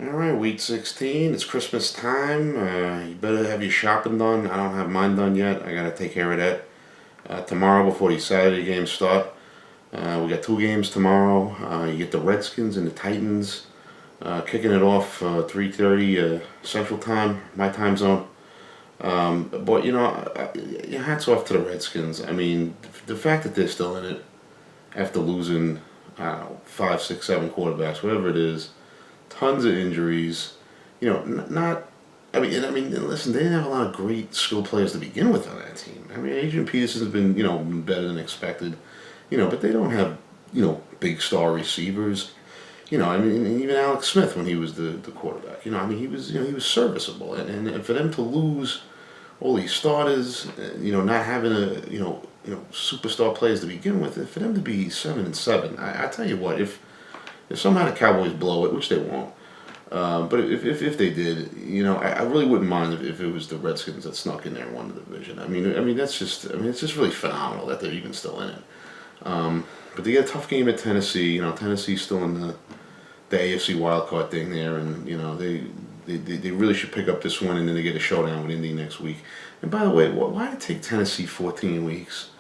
Alright, week 16, it's Christmas time. You better have your shopping done. I don't have mine done yet. I gotta take care of that tomorrow before these Saturday games start. We got 2 games tomorrow. You get the Redskins and the Titans kicking it off 3:30 Central Time, my time zone. But, hats off to the Redskins. I mean, the fact that they're still in it after losing, I don't know, 5, 6, 7 quarterbacks, whatever it is, tons of injuries. Listen, they didn't have a lot of great skill players to begin with on that team. I mean, Adrian Peterson's been better than expected, but they don't have, big star receivers. Even Alex Smith when he was the quarterback, he was serviceable, and for them to lose all these starters, not having superstar players to begin with, for them to be 7-7, I tell you what, if somehow the Cowboys blow it, which they won't, but if they did, I really wouldn't mind if it was the Redskins that snuck in there and won the division. It's just really phenomenal that they're even still in it. But they get a tough game at Tennessee. Tennessee's still in the AFC wildcard thing there, and they really should pick up this one, and then they get a showdown with Indy next week. And by the way, why did it take Tennessee 14 weeks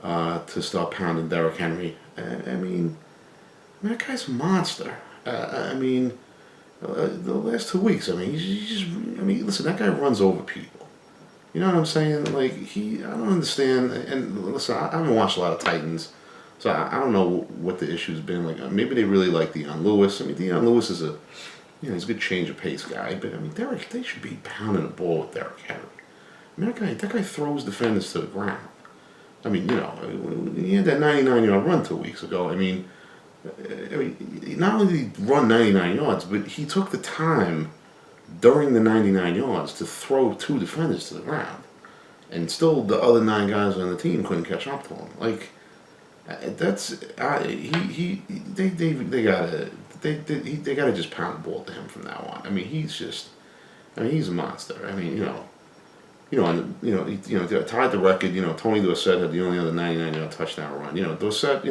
to start pounding Derrick Henry? That guy's a monster. The last 2 weeks, listen, that guy runs over people. You know what I'm saying? Like, I don't understand. And listen, I haven't watched a lot of Titans, so I don't know what the issue's been. Like, maybe they really like Deion Lewis. Deion Lewis is he's a good change of pace guy. But they should be pounding the ball with Derrick Henry. That guy throws defenders to the ground. He had that 99-yard run 2 weeks ago. Not only did he run 99 yards, but he took the time during the 99 yards to throw 2 defenders to the ground, and still the other 9 guys on the team couldn't catch up to him. Like, they gotta just pound the ball to him from now on. He's a monster. Tied the record. Tony Dorsett had the only other 99-yard touchdown run. Dorsett,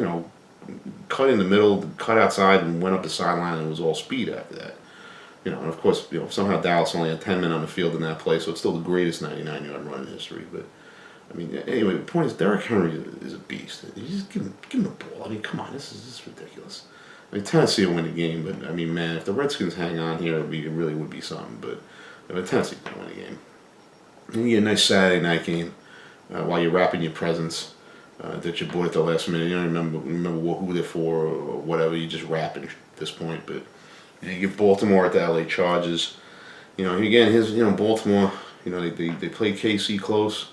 cut in the middle, cut outside, and went up the sideline, and it was all speed after that. And of course, somehow Dallas only had 10 men on the field in that play, so it's still the greatest 99-yard run in history. But anyway, the point is, Derrick Henry is a beast. You just give him the ball. Come on, this is ridiculous. Tennessee will win the game, but man, if the Redskins hang on here, it really would be something. But Tennessee's gonna win the game. And you get a nice Saturday night game while you're wrapping your presents that you bought at the last minute. You don't remember who they're for or whatever. You just wrap it at this point. But you get Baltimore at the LA Chargers. Again, Baltimore. They played KC close.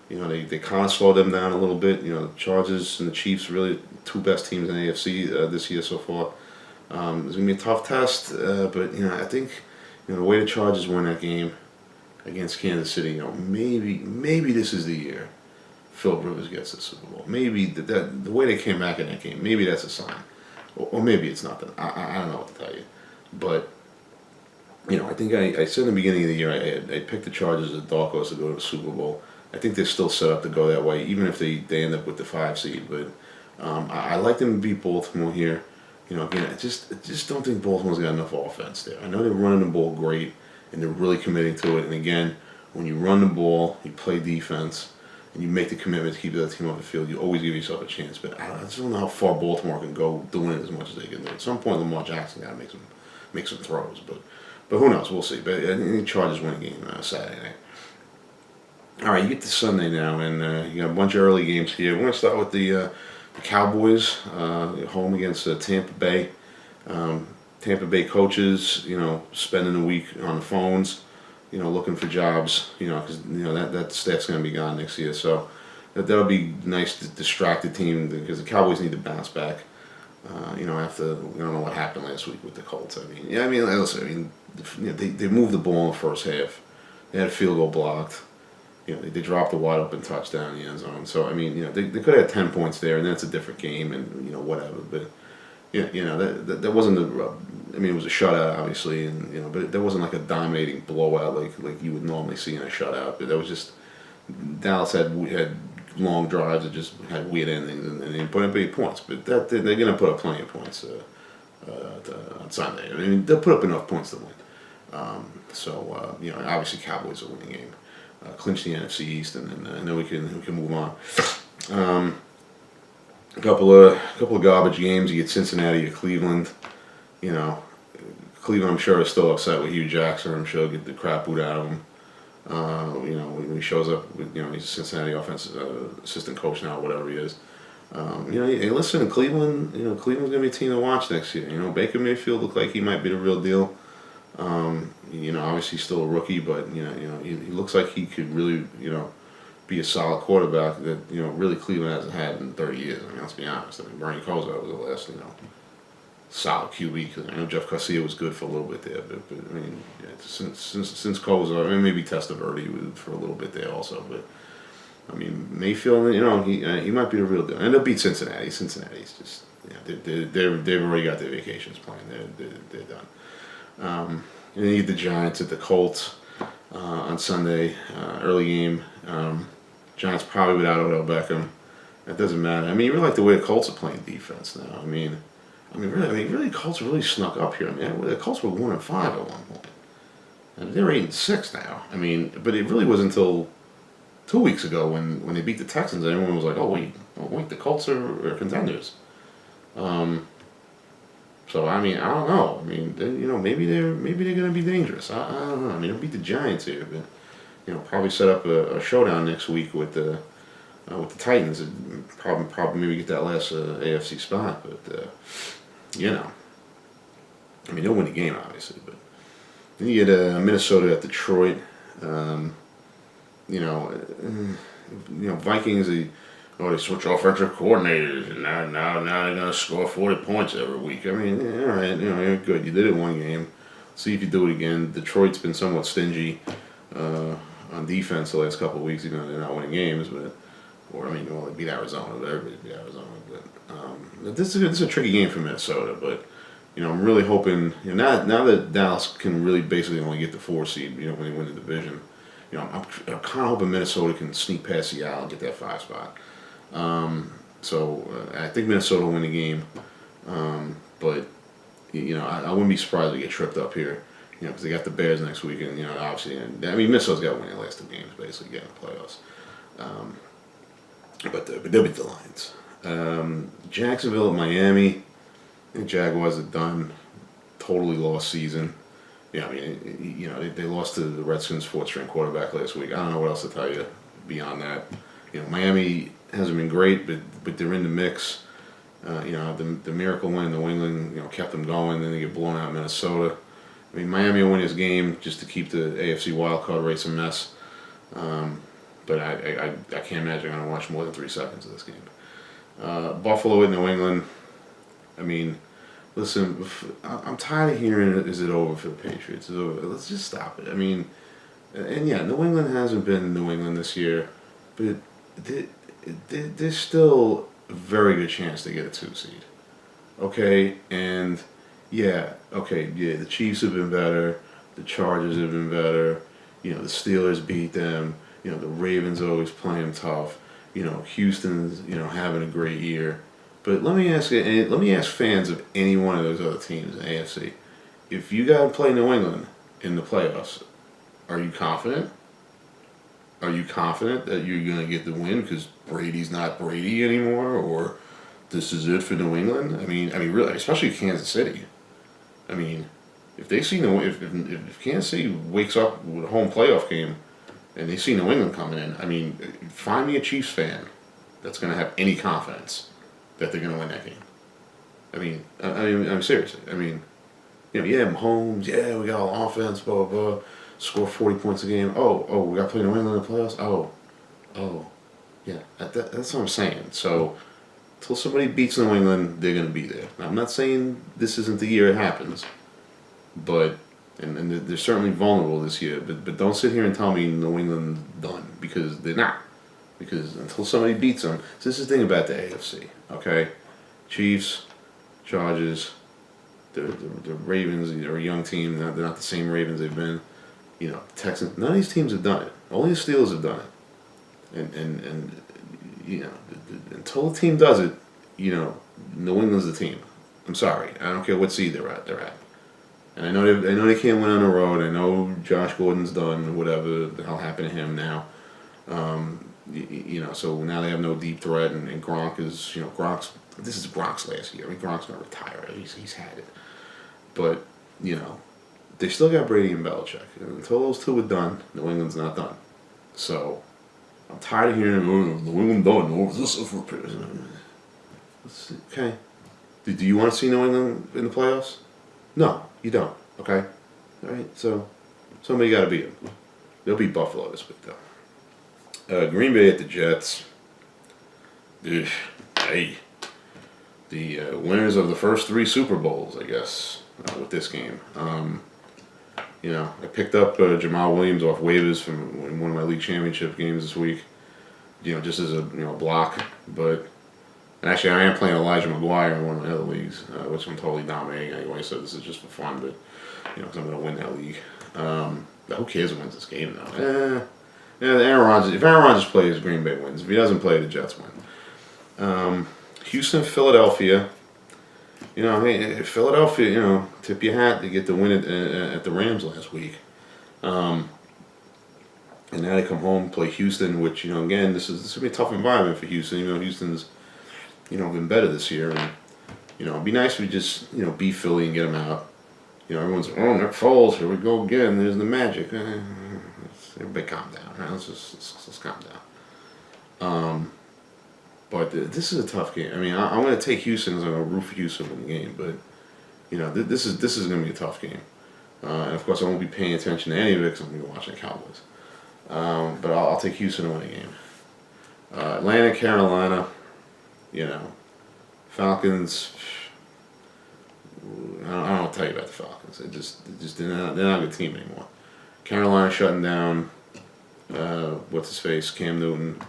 They kind of slowed them down a little bit. The Chargers and the Chiefs really the 2 best teams in the AFC this year so far. It's gonna be a tough test, but I think the way the Chargers won that game against Kansas City, maybe this is the year Philip Rivers gets the Super Bowl. Maybe the way they came back in that game, maybe that's a sign, or maybe it's not. I don't know what to tell you, but I think I said in the beginning of the year I picked the Chargers as a dark horse to go to the Super Bowl. I think they're still set up to go that way, even if they end up with the 5 seed. But I like them to beat Baltimore here. Again, I just don't think Baltimore's got enough offense there. I know they're running the ball great, and they're really committing to it. And again, when you run the ball, you play defense, and you make the commitment to keep the other team off the field, you always give yourself a chance. But I just don't know how far Baltimore can go doing it as much as they can do. At some point, Lamar Jackson got to make some throws. But who knows? We'll see. But I think the Chargers win a game Saturday night. All right, you get to Sunday now, and you got a bunch of early games here. We're going to start with the Cowboys home against Tampa Bay. Tampa Bay coaches, spending a week on the phones, looking for jobs, because that staff's going to be gone next year. So that'll be nice to distract the team because the Cowboys need to bounce back. After we don't know what happened last week with the Colts. Listen, they moved the ball in the first half. They had a field goal blocked. they dropped a wide open touchdown in the end zone. So I mean, they could have had 10 points there, and that's a different game, and whatever. But that wasn't I mean, it was a shutout, obviously, and but there wasn't like a dominating blowout like you would normally see in a shutout. But that was just Dallas had long drives that just had weird endings, and they didn't put up any points. But they're going to put up plenty of points on Sunday. I mean, they'll put up enough points to win. Obviously, Cowboys will win the game, clinch the NFC East, and then we can move on. A couple of garbage games. You get Cincinnati or Cleveland. Cleveland, I'm sure, is still upset with Hugh Jackson. I'm sure he'll get the crap boot out of him. When he shows up with, he's a Cincinnati offensive assistant coach now, whatever he is. Hey, listen, Cleveland, Cleveland's gonna be a team to watch next year. Baker Mayfield looked like he might be the real deal. Obviously he's still a rookie, but he looks like he could really, be a solid quarterback that really Cleveland hasn't had in 30 years. I mean, let's be honest. I mean, Bernie Kosar was the last solid QB. Cause I know Jeff Garcia was good for a little bit there, but I mean, since Kosar, I mean, maybe Testaverde for a little bit there also, but I mean Mayfield, he might be the real deal, and they'll beat Cincinnati. Cincinnati's just they've already got their vacations planned. They're done. And then you get the Giants at the Colts on Sunday, early game. Giants probably without Odell Beckham. That doesn't matter. I mean, you really like the way the Colts are playing defense now. I mean, really, the Colts really snuck up here. I mean, the Colts were 1-5 at one point, and they're 8-6 now. I mean, but it really wasn't until 2 weeks ago when they beat the Texans, and everyone was like, "Oh wait, the Colts are contenders." So I mean, I don't know. I mean, maybe they're going to be dangerous. I don't know. I mean, they'll beat the Giants here, but probably set up a showdown next week with the Titans, and probably maybe get that last AFC spot. But I mean, they'll win the game obviously. But then you get Minnesota at Detroit. Vikings. They switch offensive coordinators, and now they're gonna score 40 points every week. I mean, all right, you're good. You did it one game. See if you do it again. Detroit's been somewhat stingy on defense the last couple of weeks. They're not winning games, they beat Arizona. But everybody beat Arizona. But this is a tricky game for Minnesota. But I'm really hoping now that Dallas can really basically only get the 4 seed. When they win the division. I'm kind of hoping Minnesota can sneak past Seattle and get that 5 spot. I think Minnesota will win the game, but I wouldn't be surprised to get tripped up here, because they got the Bears next week, and obviously, I mean Minnesota's got to win the last 2 games basically, get in the playoffs. But they'll beat the Lions. Jacksonville at Miami. The Jaguars are done. Totally lost season. Yeah, I mean, they lost to the Redskins' 4th-string quarterback last week. I don't know what else to tell you beyond that. Miami hasn't been great, but they're in the mix. The miracle win in New England, kept them going. Then they get blown out in Minnesota. I mean, Miami will win this game just to keep the AFC wildcard race a mess. But I can't imagine I'm going to watch more than 3 seconds of this game. Buffalo at New England. I mean, listen, I'm tired of hearing is it over for the Patriots? It's over. Let's just stop it. I mean, and yeah, New England hasn't been New England this year, but there's still a very good chance they get a 2 seed. Okay, and the Chiefs have been better, the Chargers have been better, the Steelers beat them, the Ravens always playing tough, Houston's having a great year. But let me ask fans of any one of those other teams in the AFC, if you got to play New England in the playoffs, are you confident? Are you confident that you're going to get the win because Brady's not Brady anymore, or this is it for New England? I mean, really, especially Kansas City. I mean, if they see if Kansas City wakes up with a home playoff game, and they see New England coming in, I mean, find me a Chiefs fan that's going to have any confidence that they're going to win that game. I'm seriously. I mean, Mahomes, we got all offense, blah, blah, blah, score 40 points a game. Oh, we got to play New England in the playoffs? That's what I'm saying. So, until somebody beats New England, they're going to be there. Now, I'm not saying this isn't the year it happens, but and they're certainly vulnerable this year. But don't sit here and tell me New England's done, because they're not. Because until somebody beats them, so this is the thing about the AFC. Okay, Chiefs, Chargers, the Ravens. They're a young team. They're not the same Ravens they've been. Texans. None of these teams have done it. Only the Steelers have done it. And until the team does it, New England's the team. I'm sorry. I don't care what seed they're at. And I know they can't win on the road. I know Josh Gordon's done or whatever the hell happened to him now. So now they have no deep threat, and Gronk is, Gronk's. This is Gronk's last year. I mean, Gronk's gonna retire. He's had it. But they still got Brady and Belichick. And until those two are done, New England's not done. So I'm tired of hearing New England done. What was this for? Okay. Do you want to see New England in the playoffs? No, you don't. Okay. All right. So somebody got to beat them. They'll beat Buffalo this week, though. Green Bay at the Jets. Ugh. Hey. The winners of the first 3 Super Bowls, I guess, with this game. I picked up Jamal Williams off waivers from one of my league championship games this week. Just as a block. But actually, I am playing Elijah McGuire in one of my other leagues, which I'm totally dominating anyway. So this is just for fun, but because I'm going to win that league. But who cares who wins this game though? Aaron Rodgers. If Aaron Rodgers plays, Green Bay wins. If he doesn't play, the Jets win. Houston, Philadelphia. Hey, Philadelphia, tip your hat to get the win at the Rams last week. And now they come home and play Houston, which, again, this is going to be a tough environment for Houston. Houston's, been better this year. And, it'd be nice if we just, beat Philly and get them out. Everyone's like, oh, Nick Foles, here we go again. There's the magic. Everybody calm down. Right? Let's calm down. But this is a tough game. I mean, I'm going to take Houston as I'm going to root for Houston in the game. But, this is going to be a tough game. And, of course, I won't be paying attention to any of it because I'm going to be watching the Cowboys. But I'll take Houston to win the game. Atlanta, Carolina, Falcons. I don't know what to tell you about the Falcons. They're not a good team anymore. Carolina shutting down, what's his face, Cam Newton.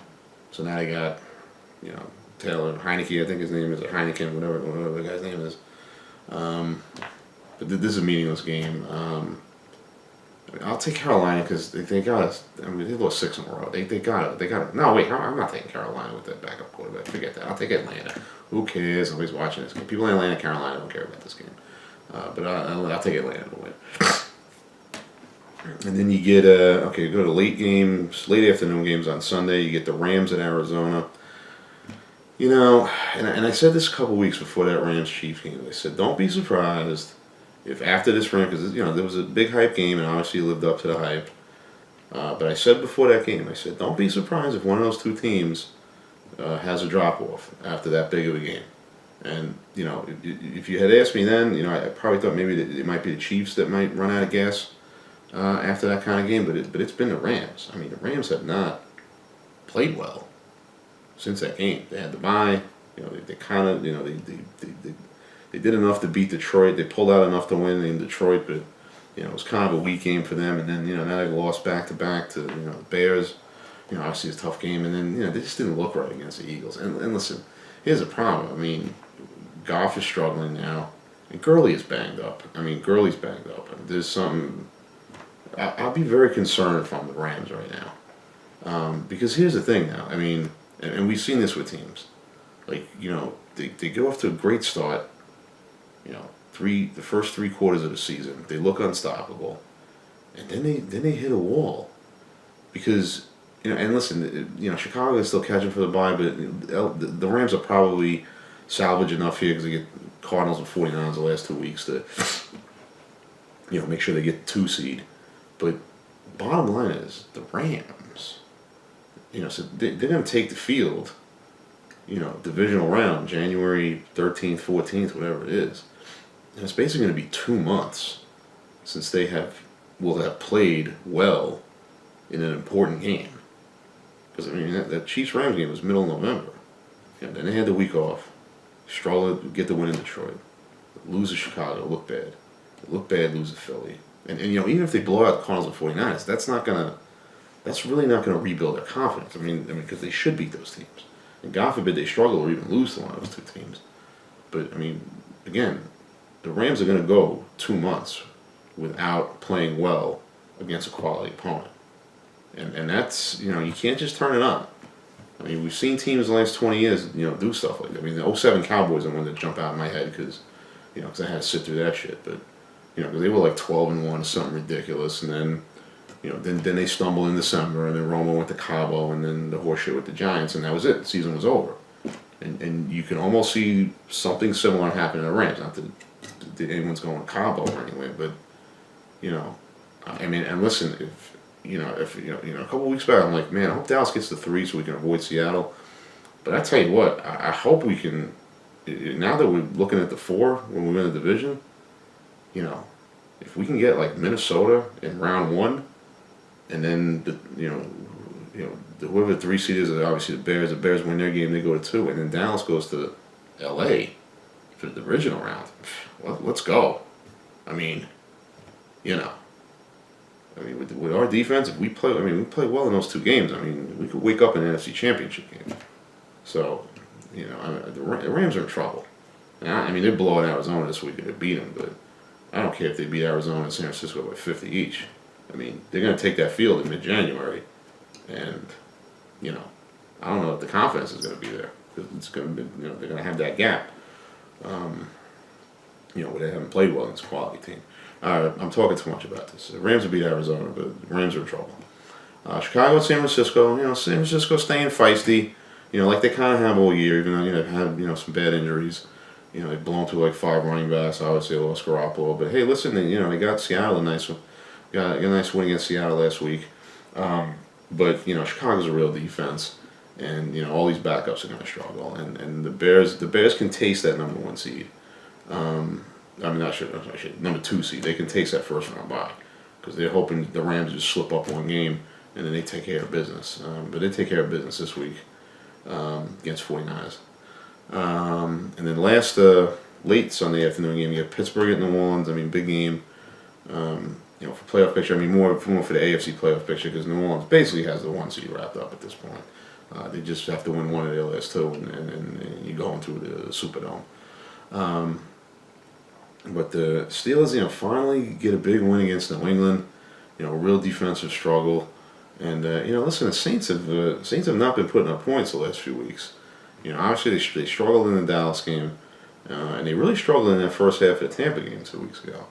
So now they got, Taylor Heineke, I think his name is, or Heineken, whatever the guy's name is. But this is a meaningless game. I'll take Carolina because they got us. I mean, they lost 6 in a row. They got it. No, wait, I'm not taking Carolina with that backup quarterback. Forget that. I'll take Atlanta. Who cares? Nobody's watching this game. People in Atlanta, Carolina don't care about this game. But I'll take Atlanta to win. And then you get go to late afternoon games on Sunday. You get the Rams at Arizona. And I said this a couple weeks before that Rams-Chiefs game. I said, don't be surprised if after this run, because there was a big hype game, and obviously it lived up to the hype. But I said before that game, I said, don't be surprised if one of those two teams has a drop-off after that big of a game. And, if you had asked me then, I probably thought maybe it might be the Chiefs that might run out of gas after that kind of game, but it's been the Rams. I mean, the Rams have not played well since that game. They had the bye. They kind of, they did enough to beat Detroit. They pulled out enough to win in Detroit, but it was kind of a weak game for them. And then now they lost back to back to the Bears. Obviously it's a tough game. And then they just didn't look right against the Eagles. And listen, here's the problem. I mean, Goff is struggling now, and Gurley is banged up. Gurley's banged up. There's something. I'll be very concerned if I'm the Rams right now, because here's the thing now. I mean, and we've seen this with teams, like they go off to a great start. The first 3 quarters of the season, they look unstoppable, and then they hit a wall, because and listen, Chicago is still catching for the bye, but the Rams are probably salvage enough here because they get Cardinals and 49ers the last 2 weeks to make sure they get the 2 seed. But bottom line is the Rams, so they're going to take the field, divisional round, January 13th, 14th, whatever it is. And it's basically going to be 2 months since they will have played well in an important game. Because, that Chiefs-Rams game was middle of November. Then they had the week off, struggled to get the win in Detroit, lose to Chicago, look bad. Look bad, lose to Philly. And even if they blow out the Cardinals and 49ers, that's really not gonna rebuild their confidence. Because they should beat those teams. And God forbid they struggle or even lose to one of those two teams. But again, the Rams are gonna go 2 months without playing well against a quality opponent. And that's, you can't just turn it on. We've seen teams in the last 20 years, do stuff like that. The '07 Cowboys are one that jump out in my head because I had to sit through that shit. But, they were like 12-1 or something ridiculous. And then, then they stumbled in December, and then Romo went to Cabo, and then the horseshit with the Giants, and that was it. The season was over. And you can almost see something similar happen to the Rams. Not that anyone's going to Cabo or anyway, but, and listen, if a couple of weeks back, I'm like, man, I hope Dallas gets to 3 so we can avoid Seattle. But I tell you what, I hope we can. Now that we're looking at the 4 when we win the division, if we can get like Minnesota in round 1, and then whoever the 3 seed is obviously the Bears. The Bears win their game, they go to 2, and then Dallas goes to L.A. for the divisional round. Well, let's go. With our defense, if we play, we play well in those 2 games. We could wake up in an NFC Championship game. So, the Rams are in trouble. And they're blowing Arizona this week and they beat them, but I don't care if they beat Arizona and San Francisco by 50 each. They're going to take that field in mid-January, and, I don't know if the confidence is going to be there because it's going to be, they're going to have that gap, where they haven't played well against a quality team. All right, I'm talking too much about this. The Rams will beat Arizona, but the Rams are in trouble. Chicago and San Francisco, San Francisco staying feisty, like they kind of have all year, even though they've had some bad injuries. They've blown through like 5 running backs. Obviously, they lost Garoppolo, but hey, listen, they got Seattle a nice one. Got a nice win against Seattle last week. But Chicago's a real defense, and all these backups are going to struggle. And the Bears can taste that number 1 seed. I should number 2 seed. They can taste that first round bye because they're hoping the Rams just slip up 1 game and then they take care of business. But they take care of business this week against 49ers. And then last late Sunday afternoon game, you got Pittsburgh at New Orleans. Big game. For playoff picture. More for the AFC playoff picture because New Orleans basically has the 1 seed wrapped up at this point. They just have to win one of their last 2, and you go into the Superdome. But the Steelers, finally get a big win against New England. Real defensive struggle. And listen, the Saints have not been putting up points the last few weeks. Obviously they struggled in the Dallas game, and they really struggled in that first half of the Tampa game 2 weeks ago.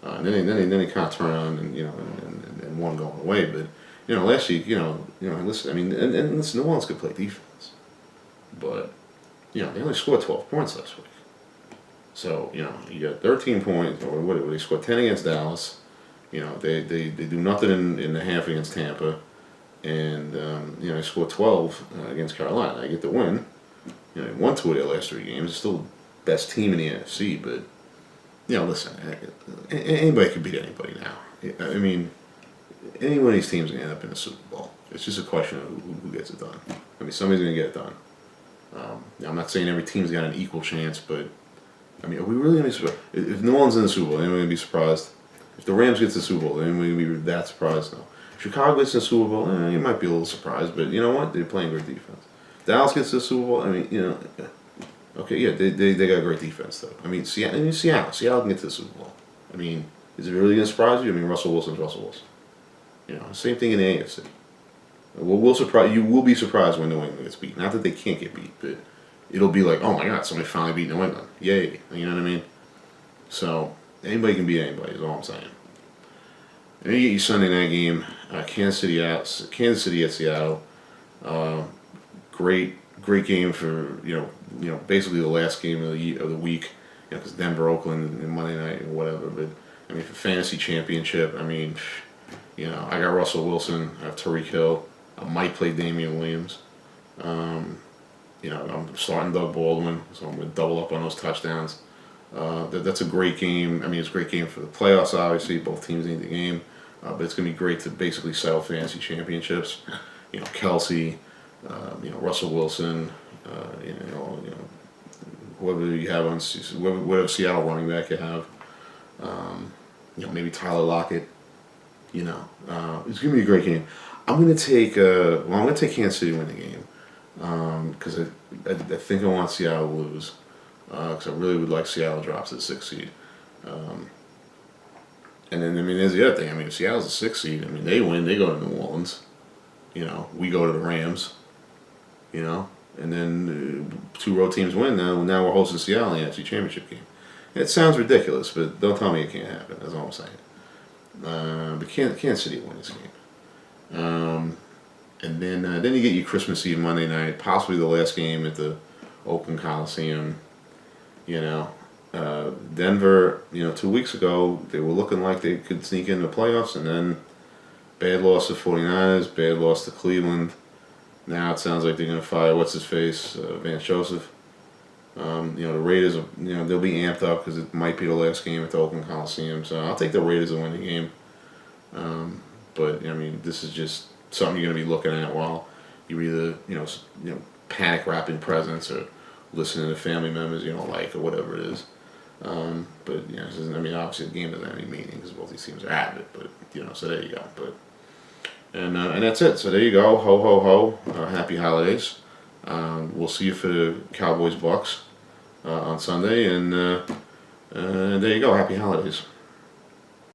And then they kind of turned on and won going away. But last week, listen, and listen, New Orleans could play defense, but they only scored 12 points last week. So, you got 13 points, or what, they scored 10 against Dallas. They do nothing in the half against Tampa. And, they scored 12 against Carolina. They get the win. They won 2 of their last 3 games. They're still the best team in the NFC, but, listen, anybody can beat anybody now. Any one of these teams is going to end up in the Super Bowl. It's just a question of who gets it done. Somebody's going to get it done. I'm not saying every team's got an equal chance, but are we really going to be surprised? If New Orleans in the Super Bowl, anyone going to be surprised? If the Rams gets the Super Bowl, anyone going to be that surprised? No. Chicago gets the Super Bowl, you might be a little surprised, but you know what? They're playing great defense. Dallas gets the Super Bowl, okay, yeah, they got great defense, though. Seattle can get to the Super Bowl. Is it really going to surprise you? Russell Wilson's Russell Wilson. Same thing in the AFC. You will be surprised when New England gets beat. Not that they can't get beat, but it'll be like, oh my God, somebody finally beat New England. Yay. You know what I mean? So, anybody can beat anybody is all I'm saying. And then you get your Sunday night game, Kansas City at Seattle. Great game for basically the last game of the week. Because Denver, Oakland, and Monday night and whatever. But for fantasy championship, I got Russell Wilson, I have Tariq Hill, I might play Damian Williams. I'm starting Doug Baldwin, so I'm going to double up on those touchdowns. That's a great game. It's a great game for the playoffs, obviously. Both teams need the game. But it's going to be great to basically settle fantasy championships. Kelsey, Russell Wilson, whoever you have on, whatever Seattle running back you have. maybe Tyler Lockett. It's gonna be a great game. I'm gonna take I'm gonna take Kansas City to win the game because I think I want Seattle to lose because I really would like Seattle drops at 6th seed. And then there's the other thing. If Seattle's a 6th seed, they win, they go to New Orleans. We go to the Rams. And then 2 road teams win. Now we're hosting Seattle in the NFC Championship game. It sounds ridiculous, but don't tell me it can't happen. That's all I'm saying. But Kansas City will win this game. And then you get your Christmas Eve Monday night, possibly the last game at the Oakland Coliseum. Denver, 2 weeks ago, they were looking like they could sneak in the playoffs, and then bad loss to 49ers, bad loss to Cleveland. Now it sounds like they're going to fire what's-his-face, Vance Joseph. The Raiders, they'll be amped up because it might be the last game at the Oakland Coliseum. So I'll take the Raiders to win the game. But this is just something you're going to be looking at while you're either panic wrapping presents or listening to family members you don't like or whatever it is. But obviously the game doesn't have any meaning because both these teams are out of it. But so there you go. But and that's it. So there you go. Ho ho ho. Happy holidays. We'll see you for the Cowboys Bucks on Sunday, and there you go. Happy holidays.